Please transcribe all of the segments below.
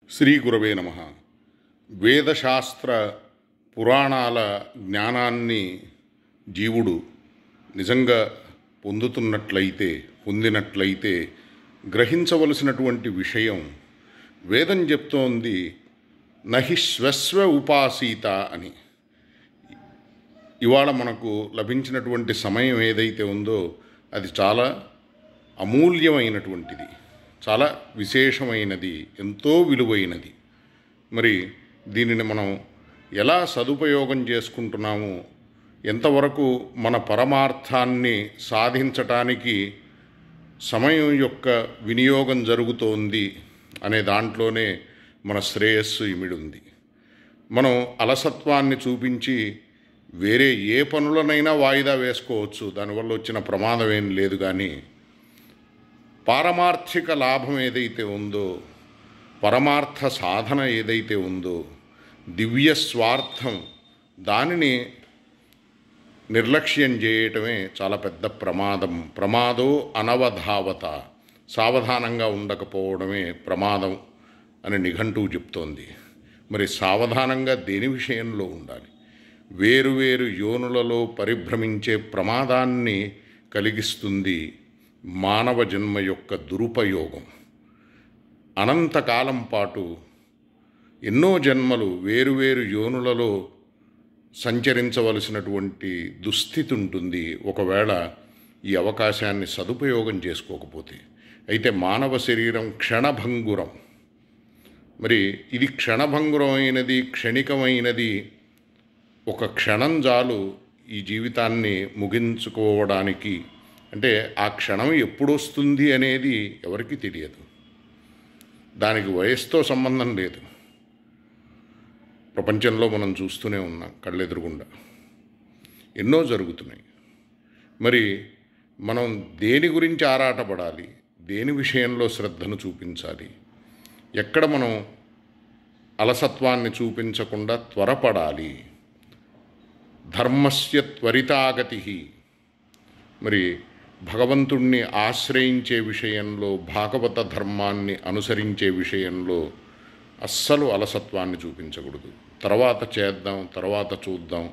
శ్రీ గురవే నమః. వేదశాస్త్ర పురాణాల జ్ఞానాన్ని జీవుడు నిజంగా పొందినట్లయితే గ్రహించవలసినటువంటి విషయం వేదం చెప్తోంది నహి శ్వస్వ ఉపాసీత అని. ఇవాళ మనకు లభించినటువంటి సమయం ఏదైతే ఉందో అది చాలా అమూల్యమైనటువంటిది, చాలా విశేషమైనది, ఎంతో విలువైనది. మరి దీనిని మనం ఎలా సదుపయోగం చేసుకుంటున్నాము, ఎంతవరకు మన పరమార్థాన్ని సాధించటానికి సమయం యొక్క వినియోగం జరుగుతోంది అనే దాంట్లోనే మన శ్రేయస్సు ఇమిడి ఉంది. మనం అలసత్వాన్ని చూపించి వేరే ఏ పనులనైనా వాయిదా వేసుకోవచ్చు, దానివల్ల వచ్చిన ప్రమాదం ఏం లేదు. కానీ పారమార్థిక లాభం ఏదైతే ఉందో, పరమార్థ సాధన ఏదైతే ఉందో, దివ్య స్వార్థం, దానిని నిర్లక్ష్యం చేయటమే చాలా పెద్ద ప్రమాదం. ప్రమాదో అనవధావత, సావధానంగా ఉండకపోవడమే ప్రమాదం అని నిఘంటువు చెప్తోంది. మరి సావధానంగా దేని విషయంలో ఉండాలి? వేరువేరు యోనులలో పరిభ్రమించే ప్రమాదాన్ని కలిగిస్తుంది మానవ జన్మ యొక్క దురుపయోగం. అనంతకాలం పాటు ఎన్నో జన్మలు వేరువేరు యోనులలో సంచరించవలసినటువంటి దుస్థితి ఉంటుంది ఒకవేళ ఈ అవకాశాన్ని సదుపయోగం చేసుకోకపోతే. అయితే మానవ శరీరం క్షణభంగురం. మరి ఇది క్షణభంగురమైనది, క్షణికమైనది. ఒక క్షణం చాలు ఈ జీవితాన్ని ముగించుకోవడానికి. అంటే ఆ క్షణం ఎప్పుడు వస్తుంది అనేది ఎవరికీ తెలియదు. దానికి వయసుతో సంబంధం లేదు. ప్రపంచంలో మనం చూస్తూనే ఉన్నాం, కళ్ళెదురుగుండా ఎన్నో జరుగుతున్నాయి. మరి మనం దేని గురించి ఆరాటపడాలి, దేని విషయంలో శ్రద్ధను చూపించాలి, ఎక్కడ మనం అలసత్వాన్ని చూపించకుండా త్వరపడాలి. ధర్మస్య త్వరితాగతి. మరి భగవంతుణ్ణి ఆశ్రయించే విషయంలో, భాగవత ధర్మాన్ని అనుసరించే విషయంలో అస్సలు అలసత్వాన్ని చూపించకూడదు. తర్వాత చేద్దాం, తర్వాత చూద్దాం,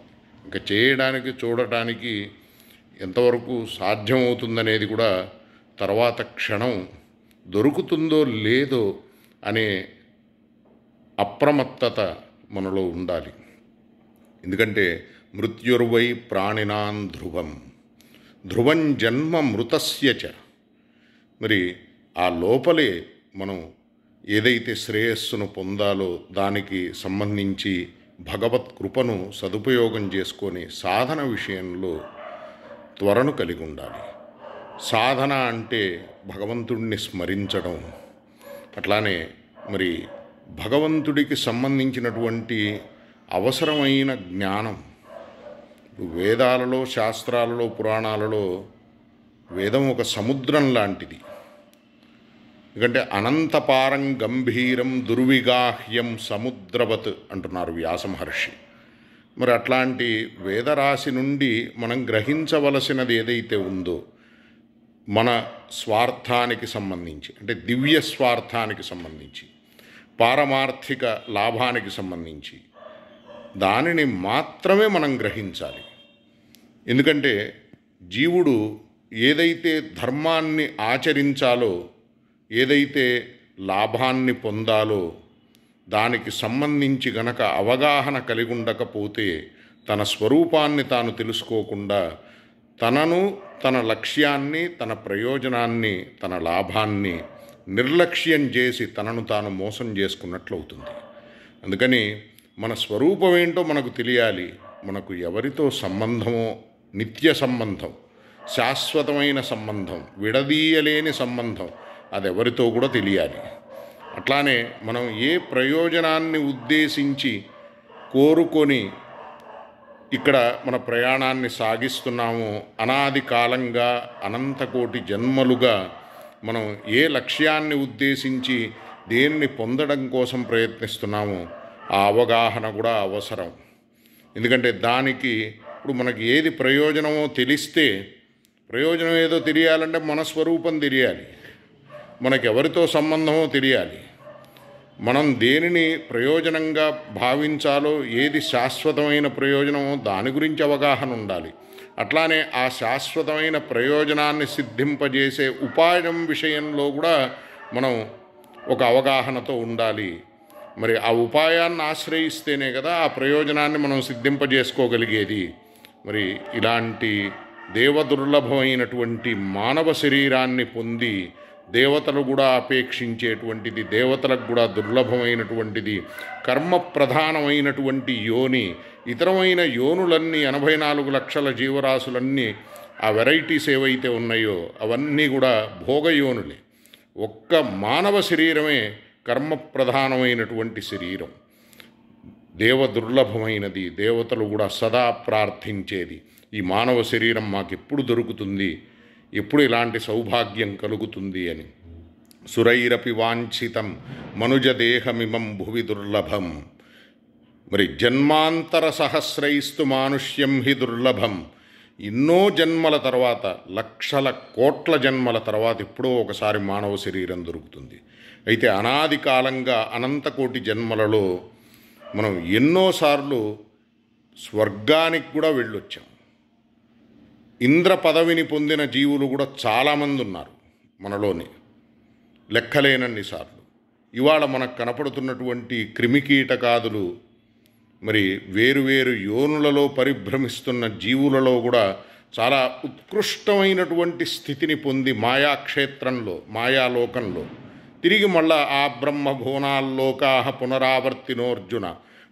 ఇంకా చేయడానికి చూడటానికి ఎంతవరకు సాధ్యమవుతుందనేది కూడా తర్వాత క్షణం దొరుకుతుందో లేదో అనే అప్రమత్తత మనలో ఉండాలి. ఎందుకంటే మృత్యుర్వై ప్రాణినాం ధ్రువం, ధ్రువం జన్మ మృతస్య చ. మరి ఆ లోపలే మనం ఏదైతే శ్రేయస్సును పొందాలో దానికి సంబంధించి భగవత్ కృపను సదుపయోగం చేసుకొని సాధన విషయంలో త్వరను కలిగి ఉండాలి. సాధన అంటే భగవంతుడిని స్మరించడం. అట్లానే మరి భగవంతుడికి సంబంధించినటువంటి అవసరమైన జ్ఞానం. వేదాలలో, శాస్త్రాలలో, పురాణాలలో వేదం ఒక సముద్రం లాంటిది. ఎందుకంటే అనంతపారం గంభీరం దుర్విగాహ్యం సముద్రవత్ అంటున్నారు వ్యాస మహర్షి. మరి అట్లాంటి వేదరాశి నుండి మనం గ్రహించవలసినది ఏదైతే ఉందో మన స్వార్థానికి సంబంధించి, అంటే దివ్య స్వార్థానికి సంబంధించి, పారమార్థిక లాభానికి సంబంధించి దానిని మాత్రమే మనం గ్రహించాలి. ఎందుకంటే జీవుడు ఏదైతే ధర్మాన్ని ఆచరించాలో, ఏదైతే లాభాన్ని పొందాలో దానికి సంబంధించి గనక అవగాహన కలిగి ఉండకపోతే తన స్వరూపాన్ని తాను తెలుసుకోకుండా తనను, తన లక్ష్యాన్ని, తన ప్రయోజనాన్ని, తన లాభాన్ని నిర్లక్ష్యం చేసి తనను తాను మోసం చేసుకున్నట్లవుతుంది. అందుకని మన స్వరూపం ఏంటో మనకు తెలియాలి. మనకు ఎవరితో సంబంధమో నిత్య సంబంధం, శాశ్వతమైన సంబంధం, విడదీయలేని సంబంధం, అది ఎవరితో కూడా తెలియాలి. అట్లానే మనం ఏ ప్రయోజనాన్ని ఉద్దేశించి కోరుకొని ఇక్కడ మన ప్రయాణాన్ని సాగిస్తున్నామో, అనాది కాలంగా అనంతకోటి జన్మలుగా మనం ఏ లక్ష్యాన్ని ఉద్దేశించి దేన్ని పొందడం కోసం ప్రయత్నిస్తున్నామో ఆ అవగాహన కూడా అవసరం. ఎందుకంటే దానికి ఇప్పుడు మనకి ఏది ప్రయోజనమో తెలిస్తే, ప్రయోజనం ఏదో తెలియాలంటే మన స్వరూపం తెలియాలి, మనకెవరితో సంబంధమో తెలియాలి. మనం దేనిని ప్రయోజనంగా భావించాలో, ఏది శాశ్వతమైన ప్రయోజనమో దాని గురించి అవగాహన ఉండాలి. అట్లానే ఆ శాశ్వతమైన ప్రయోజనాన్ని సిద్ధింపజేసే ఉపాయం విషయంలో కూడా మనం ఒక అవగాహనతో ఉండాలి. మరి ఆ ఉపాయాన్ని ఆశ్రయిస్తేనే కదా ఆ ప్రయోజనాన్ని మనం సిద్ధింపజేసుకోగలిగేది. మరి ఇలాంటి దేవదుర్లభమైనటువంటి మానవ శరీరాన్ని పొంది దేవతలు కూడా అపేక్షించేటువంటిది, దేవతలకు కూడా దుర్లభమైనటువంటిది, కర్మ ప్రధానమైనటువంటి యోని, ఇతరమైన యోనులన్నీ 84 లక్షల జీవరాశులన్నీ ఆ వెరైటీస్ ఏవైతే ఉన్నాయో అవన్నీ కూడా భోగయోనులే. ఒక్క మానవ శరీరమే కర్మ ప్రధానమైనటువంటి శరీరం, దేవదుర్లభమైనది, దేవతలు కూడా సదా ప్రార్థించేది. ఈ మానవ శరీరం మాకెప్పుడు దొరుకుతుంది, ఎప్పుడు ఇలాంటి సౌభాగ్యం కలుగుతుంది అని. సురైరపి వాంఛితం మనుజదేహమిమం భువి దుర్లభం. మరి జన్మాంతర సహస్రైస్తు మానుష్యం హి దుర్లభం. ఎన్నో జన్మల తర్వాత, లక్షల కోట్ల జన్మల తర్వాత ఎప్పుడో ఒకసారి మానవ శరీరం దొరుకుతుంది. అయితే అనాది కాలంగా అనంతకోటి జన్మలలో మనం ఎన్నోసార్లు స్వర్గానికి కూడా వెళ్ళొచ్చాం. ఇంద్ర పదవిని పొందిన జీవులు కూడా చాలామంది ఉన్నారు మనలోనే, లెక్కలేనన్ని సార్లు. ఇవాళ మనకు కనపడుతున్నటువంటి క్రిమికీటకాదులు, మరి వేరువేరు యోనులలో పరిభ్రమిస్తున్న జీవులలో కూడా చాలా ఉత్కృష్టమైనటువంటి స్థితిని పొంది మాయాక్షేత్రంలో, మాయాలోకంలో తిరిగి మళ్ళా ఆ బ్రహ్మభువనాల్లోకాహ పునరావర్తినోర్జున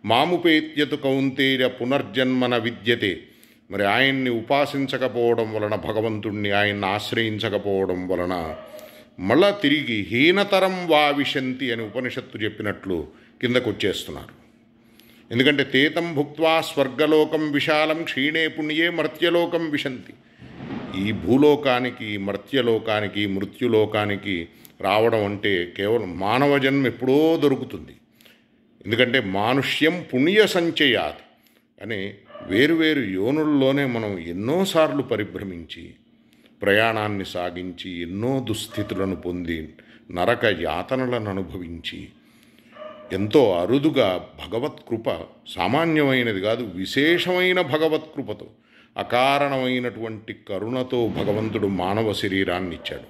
మాముపేత్యతు కౌంతేయ పునర్జన్మన విద్యతే. మరి ఆయన్ని ఉపాసించకపోవడం వలన, భగవంతుణ్ణి ఆయన్ని ఆశ్రయించకపోవడం వలన మళ్ళా తిరిగి హీనతరం వావిశంతి అని ఉపనిషత్తు చెప్పినట్లు కిందకు వచ్చేస్తున్నారు. ఎందుకంటే తేతం భుక్త్వా స్వర్గలోకం విశాలం క్షీణే పుణ్యే మర్త్యలోకం విశంతి. ఈ భూలోకానికి, మర్త్యలోకానికి, మృత్యులోకానికి రావడం అంటే కేవలం మానవ జన్మ ఎప్పుడో దొరుకుతుంది. ఎందుకంటే మానుష్యం పుణ్య సంచయాత్ అని వేరువేరు యోనుల్లోనే మనం ఎన్నోసార్లు పరిభ్రమించి ప్రయాణాన్ని సాగించి ఎన్నో దుస్థితులను పొంది నరక యాతనలను అనుభవించి ఎంతో అరుదుగా భగవత్కృప, సామాన్యమైనది కాదు, విశేషమైన భగవత్కృపతో, అకారణమైనటువంటి కరుణతో భగవంతుడు మానవ శరీరాన్ని ఇచ్చాడు.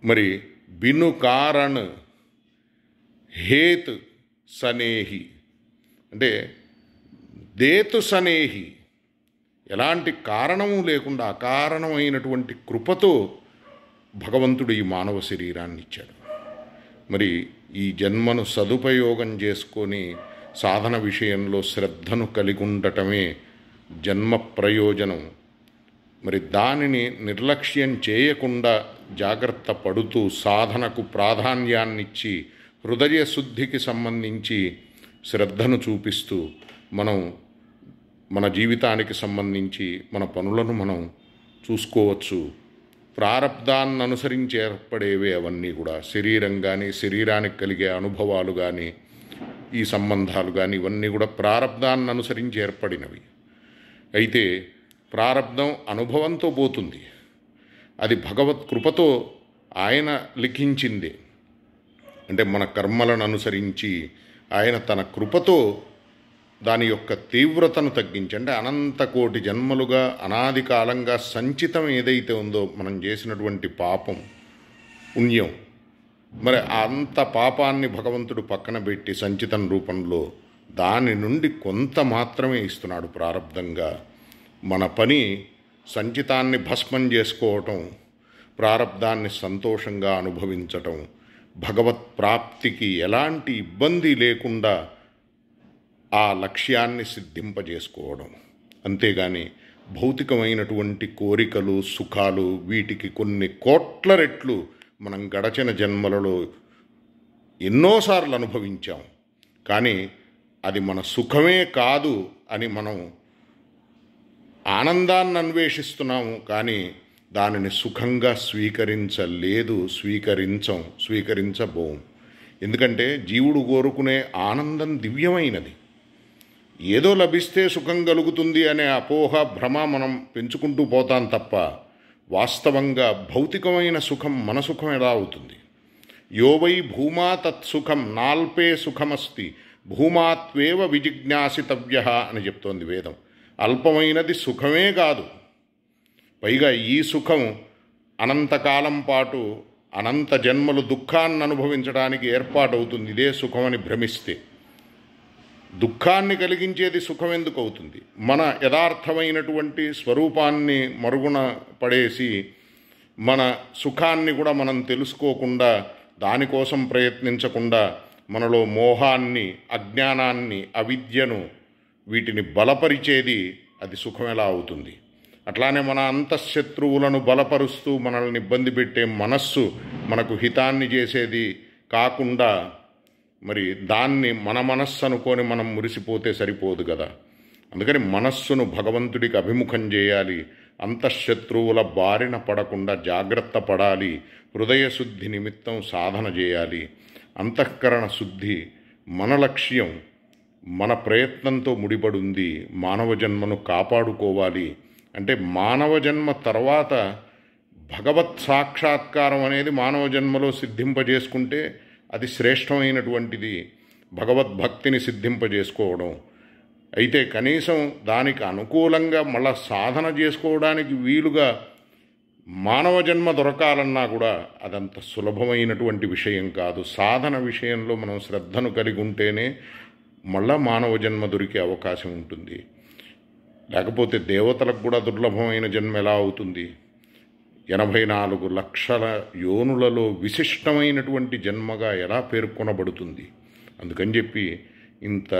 మరి బిను కారణ్ హేత్ సనేహి అంటే దేతు సనేహి, ఎలాంటి కారణము లేకుండా అకారణమైనటువంటి కృపతో భగవంతుడు ఈ మానవ శరీరాన్ని ఇచ్చాడు. మరి ఈ జన్మను సదుపయోగం చేసుకొని సాధన విషయంలో శ్రద్ధను కలిగి ఉండటమే జన్మ ప్రయోజనం. మరి దానిని నిర్లక్ష్యం చేయకుండా జాగ్రత్త పడుతూ సాధనకు ప్రాధాన్యాన్నిచ్చి హృదయ శుద్ధికి సంబంధించి శ్రద్ధను చూపిస్తూ మనం మన జీవితానికి సంబంధించి మన పనులను మనం చూసుకోవచ్చు. ప్రారబ్ధాన్ని అనుసరించి ఏర్పడేవే అవన్నీ కూడా, శరీరం కానీ, శరీరానికి కలిగే అనుభవాలు కానీ, ఈ సంబంధాలు కానీ, ఇవన్నీ కూడా ప్రారబ్ధాన్ని అనుసరించి ఏర్పడినవి. అయితే ప్రారబ్ధం అనుభవంతో పోతుంది, అది భగవత్ కృపతో ఆయన లిఖించింది. అంటే మన కర్మలను అనుసరించి ఆయన తన కృపతో దాని యొక్క తీవ్రతను తగ్గించి, అంటే అనంతకోటి జన్మలుగా అనాది కాలంగా సంచితం ఏదైతే ఉందో మనం చేసినటువంటి పాపం, పుణ్యం, మరి అంత పాపాన్ని భగవంతుడు పక్కన పెట్టి సంచితం రూపంలో దాని నుండి కొంత మాత్రమే ఇస్తున్నాడు ప్రారబ్ధంగా. మన పని సంచితాన్ని భస్మం చేసుకోవటం, ప్రారబ్ధాన్ని సంతోషంగా అనుభవించటం, భగవత్ ప్రాప్తికి ఎలాంటి ఇబ్బంది లేకుండా ఆ లక్ష్యాన్ని సిద్ధింపజేసుకోవడం. అంతేగాని భౌతికమైనటువంటి కోరికలు, సుఖాలు, వీటికి కొన్ని కోట్ల రెట్లు మనం గడచిన జన్మలలో ఎన్నోసార్లు అనుభవించాం. కానీ అది మన సుఖమే కాదు అని మనం ఆనందాన్ని అన్వేషిస్తున్నాము, కానీ దానిని సుఖంగా స్వీకరించలేదు, స్వీకరించబోం. ఎందుకంటే జీవుడు కోరుకునే ఆనందం దివ్యమైనది. ఏదో లభిస్తే సుఖం కలుగుతుంది అనే అపోహ, భ్రమ మనం పెంచుకుంటూ పోతాం తప్ప వాస్తవంగా భౌతికమైన సుఖం మన సుఖం ఎలా అవుతుంది? యో వై భూమా తత్సుఖం నాల్పే సుఖమస్తి భూమాత్వేవ విజిజ్ఞాసితవ్య అని చెప్తోంది వేదం. అల్పమైనది సుఖమే కాదు, పైగా ఈ సుఖం అనంతకాలం పాటు అనంత జన్మలు దుఃఖాన్ని అనుభవించడానికి ఏర్పాటవుతుంది. ఇదే సుఖమని భ్రమిస్తే దుఃఖాన్ని కలిగించేది సుఖం ఎందుకు అవుతుంది? మన యథార్థమైనటువంటి స్వరూపాన్ని మరుగున పడేసి మన సుఖాన్ని కూడా మనం తెలుసుకోకుండా, దానికోసం ప్రయత్నించకుండా మనలో మోహాన్ని, అజ్ఞానాన్ని, అవిద్యను వీటిని బలపరిచేది అది సుఖం ఎలా అవుతుంది? అట్లానే మన అంతఃశత్రువులను బలపరుస్తూ మనల్ని ఇబ్బంది పెట్టే మనస్సు మనకు హితాన్ని చేసేది కాకుండా మరి దాన్ని మన మనస్సు అనుకొని మనం మురిసిపోతే సరిపోదు కదా. అందుకని మనస్సును భగవంతుడికి అభిముఖం చేయాలి. అంతఃశత్రువుల బారిన పడకుండా జాగ్రత్త పడాలి. హృదయ శుద్ధి నిమిత్తం సాధన చేయాలి. అంతఃకరణ శుద్ధి మన లక్ష్యం, మన ప్రయత్నంతో ముడిపడి ఉంది. మానవ జన్మను కాపాడుకోవాలి అంటే మానవ జన్మ తర్వాత భగవత్ సాక్షాత్కారం అనేది మానవ జన్మలో సిద్ధింపజేసుకుంటే అది శ్రేష్టమైనటువంటిది, భగవద్భక్తిని సిద్ధింపజేసుకోవడం. అయితే కనీసం దానికి అనుకూలంగా మళ్ళా సాధన చేసుకోవడానికి వీలుగా మానవ జన్మ దొరకాలన్నా కూడా అదంత సులభమైనటువంటి విషయం కాదు. సాధన విషయంలో మనం శ్రద్ధను కలిగి ఉంటేనే మళ్ళా మానవ జన్మ దొరికే అవకాశం ఉంటుంది. లేకపోతే దేవతలకు కూడా దుర్లభమైన జన్మ ఎలా అవుతుంది? 84 లక్షల యోనులలో విశిష్టమైనటువంటి జన్మగా ఎలా పేర్కొనబడుతుంది? అందుకని చెప్పి ఇంత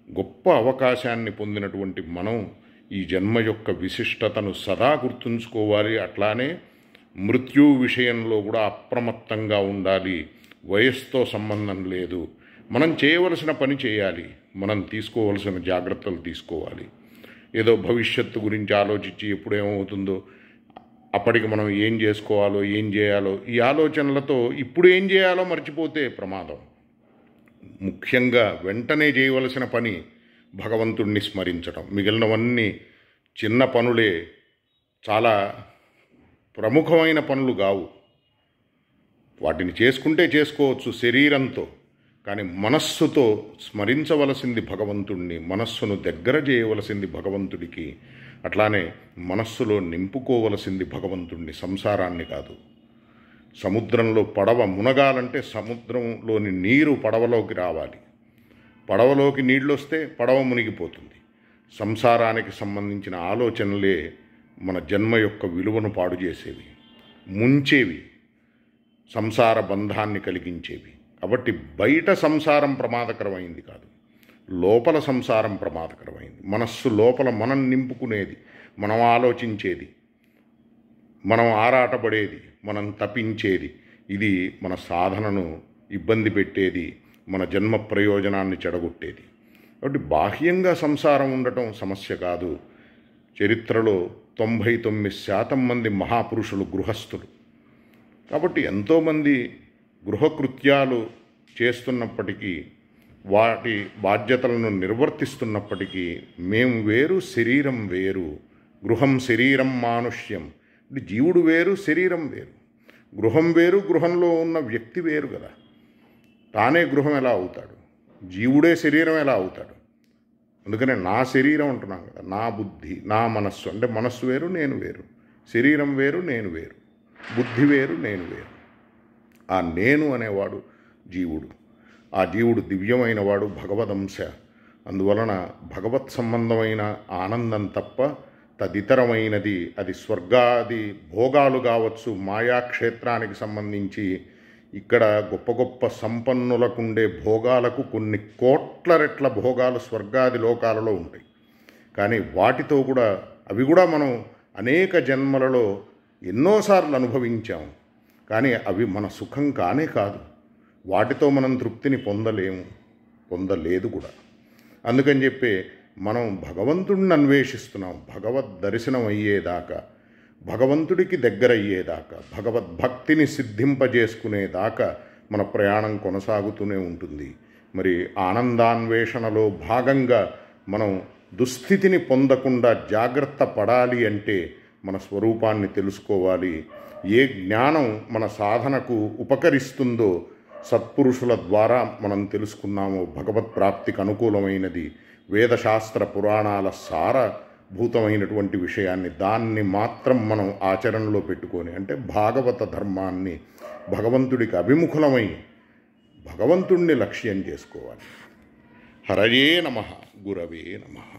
గొప్ప అవకాశాన్ని పొందినటువంటి మనం ఈ జన్మ యొక్క విశిష్టతను సదా గుర్తుంచుకోవాలి. అట్లానే మృత్యు విషయంలో కూడా అప్రమత్తంగా ఉండాలి. వయస్సుతో సంబంధం లేదు. మనం చేయవలసిన పని చేయాలి, మనం తీసుకోవలసిన జాగ్రత్తలు తీసుకోవాలి. ఏదో భవిష్యత్తు గురించి ఆలోచించి ఎప్పుడు ఏమవుతుందో అప్పటికి మనం ఏం చేసుకోవాలో ఏం చేయాలో ఈ ఆలోచనలతో ఇప్పుడు ఏం చేయాలో మర్చిపోతే ప్రమాదం. ముఖ్యంగా వెంటనే చేయవలసిన పని భగవంతుణ్ణి స్మరించడం. మిగిలినవన్నీ చిన్న పనులే, చాలా ప్రముఖమైన పనులు కావు. వాటిని చేసుకుంటే చేసుకోవచ్చు శరీరంతో, కానీ మనస్సుతో స్మరించవలసింది భగవంతుణ్ణి, మనస్సును దగ్గర చేయవలసింది భగవంతుడికి. అట్లానే మనస్సులో నింపుకోవలసింది భగవంతుణ్ణి, సంసారాన్ని కాదు. సముద్రంలో పడవ మునగాలంటే సముద్రంలోని నీరు పడవలోకి రావాలి. పడవలోకి నీళ్ళు వస్తే పడవ మునిగిపోతుంది. సంసారానికి సంబంధించిన ఆలోచనలే మన జన్మ యొక్క విలువను పాడు చేసేవి, ముంచేవి, సంసార బంధాన్ని కలిగించేవి. కాబట్టి బయట సంసారం ప్రమాదకరమైంది కాదు, లోపల సంసారం ప్రమాదకరమైంది. మనస్సు లోపల మనం నింపుకునేది, మనం ఆలోచించేది, మనం ఆరాటపడేది, మనం తపించేది, ఇది మన సాధనను ఇబ్బంది పెట్టేది, మన జన్మ ప్రయోజనాన్ని చెడగొట్టేది. కాబట్టి బాహ్యంగా సంసారం ఉండటం సమస్య కాదు. చరిత్రలో 99% మంది మహాపురుషులు గృహస్థులు. కాబట్టి ఎంతోమంది గృహకృత్యాలు చేస్తున్నప్పటికీ, వాటి బాధ్యతలను నిర్వర్తిస్తున్నప్పటికీ మేము వేరు, శరీరం వేరు. గృహం శరీరం మానుష్యం. జీవుడు వేరు, శరీరం వేరు. గృహం వేరు, గృహంలో ఉన్న వ్యక్తి వేరు కదా. తానే గృహం ఎలా అవుతాడు? జీవుడే శరీరం ఎలా అవుతాడు? అందుకనే నా శరీరం అంటున్నాం కదా, నా బుద్ధి, నా మనస్సు. అంటే మనస్సు వేరు, నేను వేరు. శరీరం వేరు, నేను వేరు. బుద్ధి వేరు, నేను వేరు. ఆ నేను అనేవాడు జీవుడు. ఆ జీవుడు దివ్యమైన వాడు, భగవదంశ. అందువలన భగవత్ సంబంధమైన ఆనందం తప్ప తదితరమైనది, అది స్వర్గాది భోగాలు కావచ్చు, మాయాక్షేత్రానికి సంబంధించి ఇక్కడ గొప్ప గొప్ప సంపన్నులకుండే భోగాలకు కొన్ని కోట్ల రెట్ల భోగాలు స్వర్గాది లోకాలలో ఉంటాయి. కానీ వాటితో కూడా, అవి కూడా మనం అనేక జన్మలలో ఎన్నోసార్లు అనుభవించాం. కానీ అవి మన సుఖం కానే కాదు. వాటితో మనం తృప్తిని పొందలేదు కూడా. అందుకని చెప్పి మనం భగవంతుడిని అన్వేషిస్తున్నాం. భగవద్ దర్శనం అయ్యేదాకా, భగవంతుడికి దగ్గరయ్యేదాకా, భగవద్భక్తిని సిద్ధింపజేసుకునేదాకా మన ప్రయాణం కొనసాగుతూనే ఉంటుంది. మరి ఆనందాన్వేషణలో భాగంగా మనం దుస్థితిని పొందకుండా జాగ్రత్త పడాలి అంటే మన స్వరూపాన్ని తెలుసుకోవాలి. ఏ జ్ఞానం మన సాధనకు ఉపకరిస్తుందో సత్పురుషుల ద్వారా మనం తెలుసుకున్నామో భగవత్ ప్రాప్తికి అనుకూలమైనది వేదశాస్త్ర పురాణాల సారభూతమైనటువంటి విషయాన్ని దాన్ని మాత్రం మనం ఆచరణలో పెట్టుకొని అంటే భాగవత ధర్మాన్ని భగవంతుడికి అభిముఖులమై భగవంతుణ్ణి లక్ష్యం చేసుకోవాలి. హరయే నమః, గురవే నమః.